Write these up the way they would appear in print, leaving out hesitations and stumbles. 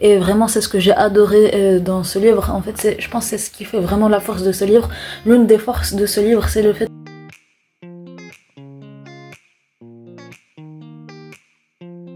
et vraiment c'est ce que j'ai adoré dans ce livre. En fait, je pense que c'est ce qui fait vraiment la force de ce livre. L'une des forces de ce livre, c'est le fait.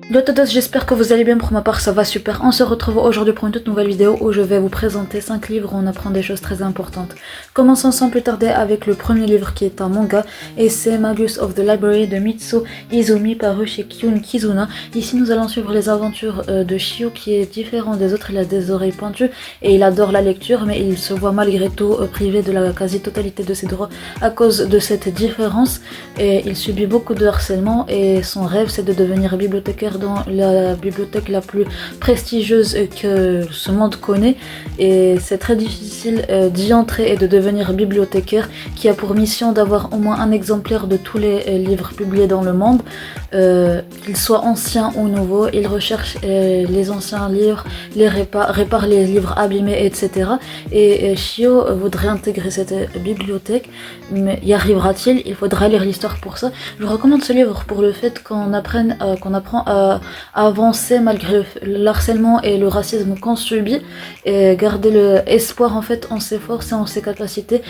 Yo todos, j'espère que vous allez bien, pour ma part ça va super. On se retrouve aujourd'hui pour une toute nouvelle vidéo où je vais vous présenter 5 livres où on apprend des choses très importantes. Commençons sans plus tarder avec le premier livre qui est un manga et c'est Magus of the Library de Mitsu Izumi paru chez Kyun Kizuna. Ici nous allons suivre les aventures de Shio qui est différent des autres, il a des oreilles pointues et il adore la lecture mais il se voit malgré tout privé de la quasi-totalité de ses droits à cause de cette différence et il subit beaucoup de harcèlement et son rêve c'est de devenir bibliothécaire dans la bibliothèque la plus prestigieuse que ce monde connaît et c'est très difficile d'y entrer et de devenir bibliothécaire qui a pour mission d'avoir au moins un exemplaire de tous les livres publiés dans le monde, qu'ils soient anciens ou nouveaux. Il recherche les anciens livres, les répare les livres abîmés, etc. Et Shio voudrait intégrer cette bibliothèque, mais y arrivera-t-il? Il faudra lire l'histoire pour ça. Je vous recommande ce livre pour le fait qu'on apprend à avancer malgré l'harcèlement et le racisme qu'on subit et garder l'espoir en fait en ses forces et en ses capacités,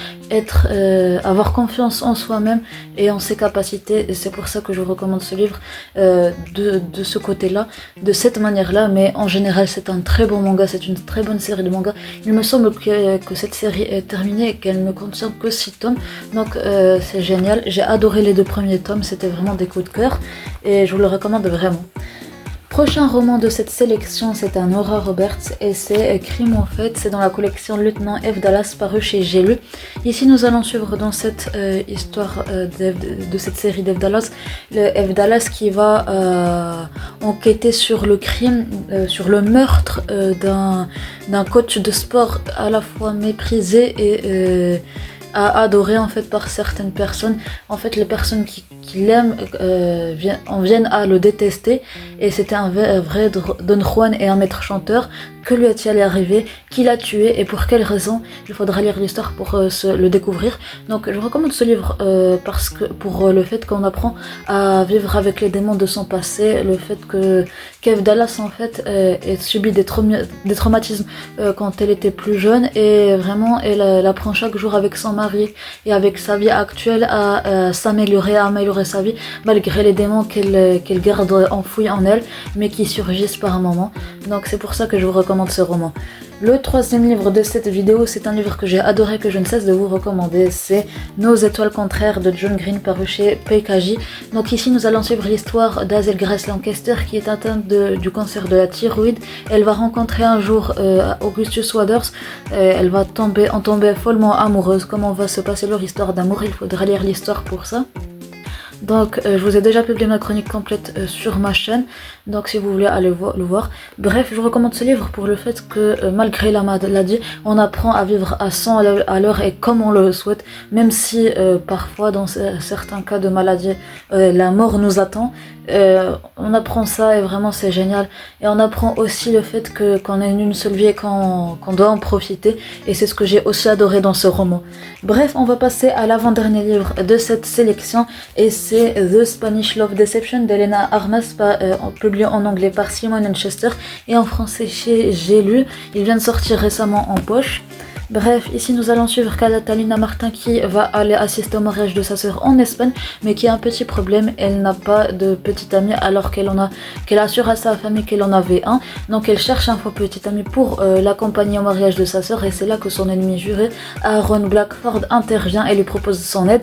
avoir confiance en soi-même et en ses capacités. Et c'est pour ça que je vous recommande ce livre de ce côté-là, de cette manière-là. Mais en général c'est un très bon manga, c'est une très bonne série de mangas. Il me semble que cette série est terminée et qu'elle ne contient que 6 tomes, donc c'est génial. J'ai adoré les 2 premiers tomes, c'était vraiment des coups de cœur et je vous le recommande vraiment. Prochain roman de cette sélection, c'est un Nora Roberts et c'est Crime en fait, c'est dans la collection Lieutenant F. Dallas paru chez J'ai lu. Ici nous allons suivre dans cette histoire de cette série d'F. Dallas, le F. Dallas qui va enquêter sur le crime, sur le meurtre d'un coach de sport à la fois méprisé et adoré en fait par certaines personnes. En fait les personnes qui l'aiment en viennent à le détester et c'était un vrai Don Juan et un maître chanteur. Que lui a-t-il arrivé? Qui l'a tué et pour quelle raison? Il faudra lire l'histoire pour le découvrir. Donc je recommande ce livre parce que pour le fait qu'on apprend à vivre avec les démons de son passé, le fait que Kev Dallas en fait ait subi des traumatismes quand elle était plus jeune et vraiment elle apprend chaque jour avec son mari et avec sa vie actuelle à s'améliorer, à améliorer sa vie malgré les démons qu'elle garde enfouis en elle mais qui surgissent par un moment. Donc c'est pour ça que je vous recommande ce roman. Le troisième livre de cette vidéo, c'est un livre que j'ai adoré, que je ne cesse de vous recommander, c'est Nos étoiles contraires de John Green paru chez Peikaji. Donc ici nous allons suivre l'histoire d'Hazel Grace Lancaster qui est atteinte du cancer de la thyroïde. Elle va rencontrer un jour Augustus Waters, elle va en tomber follement amoureuse. Comment va se passer leur histoire d'amour? Il faudra lire l'histoire pour ça. Donc je vous ai déjà publié ma chronique complète sur ma chaîne, donc si vous voulez aller le voir. Bref, je vous recommande ce livre pour le fait que malgré la maladie, on apprend à vivre à 100 à l'heure et comme on le souhaite, même si parfois dans certains cas de maladie, la mort nous attend. On apprend ça et vraiment c'est génial. Et on apprend aussi le fait qu'on a une seule vie et qu'on doit en profiter. Et c'est ce que j'ai aussi adoré dans ce roman. Bref, on va passer à l'avant-dernier livre de cette sélection et c'est The Spanish Love Deception d'Elena Armas, publié en anglais par Simon & Schuster et en français chez J'ai lu. Il vient de sortir récemment en poche. Bref, ici nous allons suivre Catalina Martin qui va aller assister au mariage de sa sœur en Espagne, mais qui a un petit problème, elle n'a pas de petit ami alors qu'elle assure à sa famille qu'elle en avait un. Donc elle cherche un faux petit ami pour l'accompagner au mariage de sa sœur et c'est là que son ennemi juré, Aaron Blackford, intervient et lui propose son aide.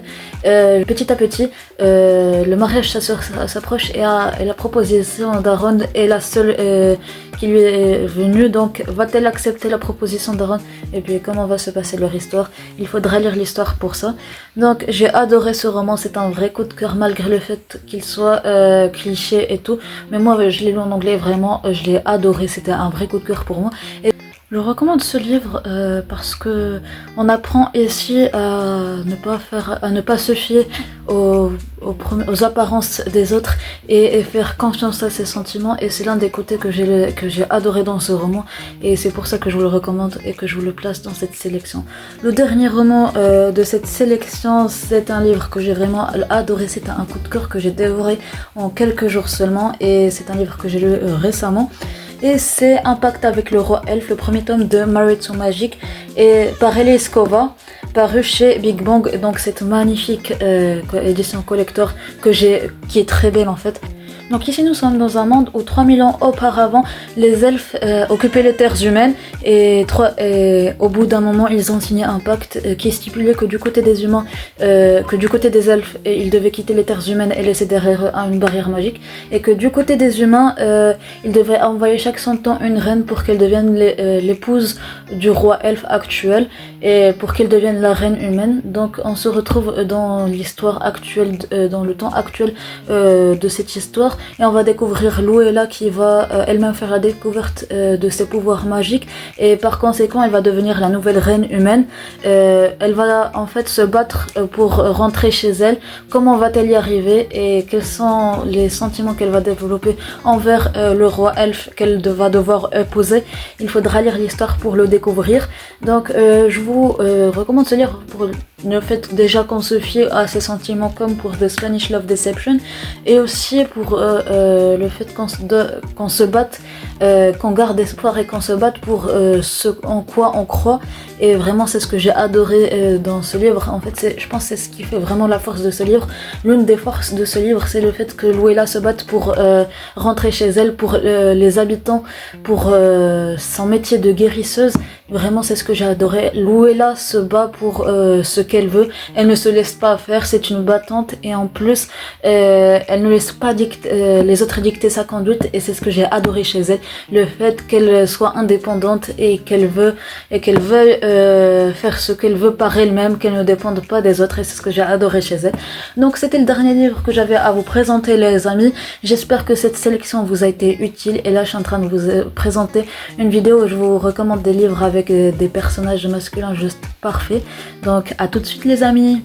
Petit à petit, le mariage de sa sœur s'approche et la proposition d'Aaron est la seule qui lui est venue. Donc va-t-elle accepter la proposition d'Aaron? Et puis comment va se passer leur histoire? Il faudra lire l'histoire pour ça. Donc j'ai adoré ce roman, c'est un vrai coup de cœur malgré le fait qu'il soit cliché et tout. Mais moi je l'ai lu en anglais, vraiment je l'ai adoré, c'était un vrai coup de cœur pour moi. Et je recommande ce livre parce que on apprend ici à ne pas se fier aux apparences des autres et faire confiance à ses sentiments, et c'est l'un des côtés que j'ai adoré dans ce roman et c'est pour ça que je vous le recommande et que je vous le place dans cette sélection. Le dernier roman de cette sélection, c'est un livre que j'ai vraiment adoré, c'est un coup de cœur que j'ai dévoré en quelques jours seulement et c'est un livre que j'ai lu récemment. et c'est un pacte avec le roi elfe, le premier tome de Married to Magic et par Ellie Skova, paru chez Big Bang. Donc cette magnifique édition collector qui est très belle en fait. Donc ici nous sommes dans un monde où 3000 ans auparavant les elfes occupaient les terres humaines et au bout d'un moment ils ont signé un pacte qui stipulait que du côté des humains, que du côté des elfes ils devaient quitter les terres humaines et laisser derrière eux une barrière magique, et que du côté des humains ils devaient envoyer chaque 100 ans une reine pour qu'elle devienne l'épouse du roi elfe actuel et pour qu'elle devienne la reine humaine. Donc on se retrouve dans l'histoire actuelle, dans le temps actuel de cette histoire. Et on va découvrir Luella qui va elle-même faire la découverte de ses pouvoirs magiques et par conséquent elle va devenir la nouvelle reine humaine. Elle va en fait se battre pour rentrer chez elle. Comment va-t-elle y arriver et quels sont les sentiments qu'elle va développer envers le roi elfe qu'elle va devoir épouser? Il faudra lire l'histoire pour le découvrir. Donc je vous recommande ce livre pour le fait déjà qu'on se fie à ses sentiments comme pour The Spanish Love Deception, et aussi pour le fait qu'on se batte, qu'on garde espoir et qu'on se batte pour ce en quoi on croit. Et vraiment c'est ce que j'ai adoré dans ce livre. En fait je pense que c'est ce qui fait vraiment la force de ce livre. L'une des forces de ce livre c'est le fait que Luella se batte pour rentrer chez elle, pour les habitants, pour son métier de guérisseuse. Vraiment c'est ce que j'ai adoré. Luella se bat pour ce qu'elle veut, elle ne se laisse pas faire, c'est une battante et en plus elle ne laisse pas les autres dicter sa conduite, et c'est ce que j'ai adoré chez elle, le fait qu'elle soit indépendante et qu'elle veuille faire ce qu'elle veut par elle-même, qu'elle ne dépende pas des autres, et c'est ce que j'ai adoré chez elle. Donc c'était le dernier livre que j'avais à vous présenter les amis. J'espère que cette sélection vous a été utile, et là je suis en train de vous présenter une vidéo où je vous recommande des livres avec des personnages masculins juste parfaits. Donc à tout de suite les amis.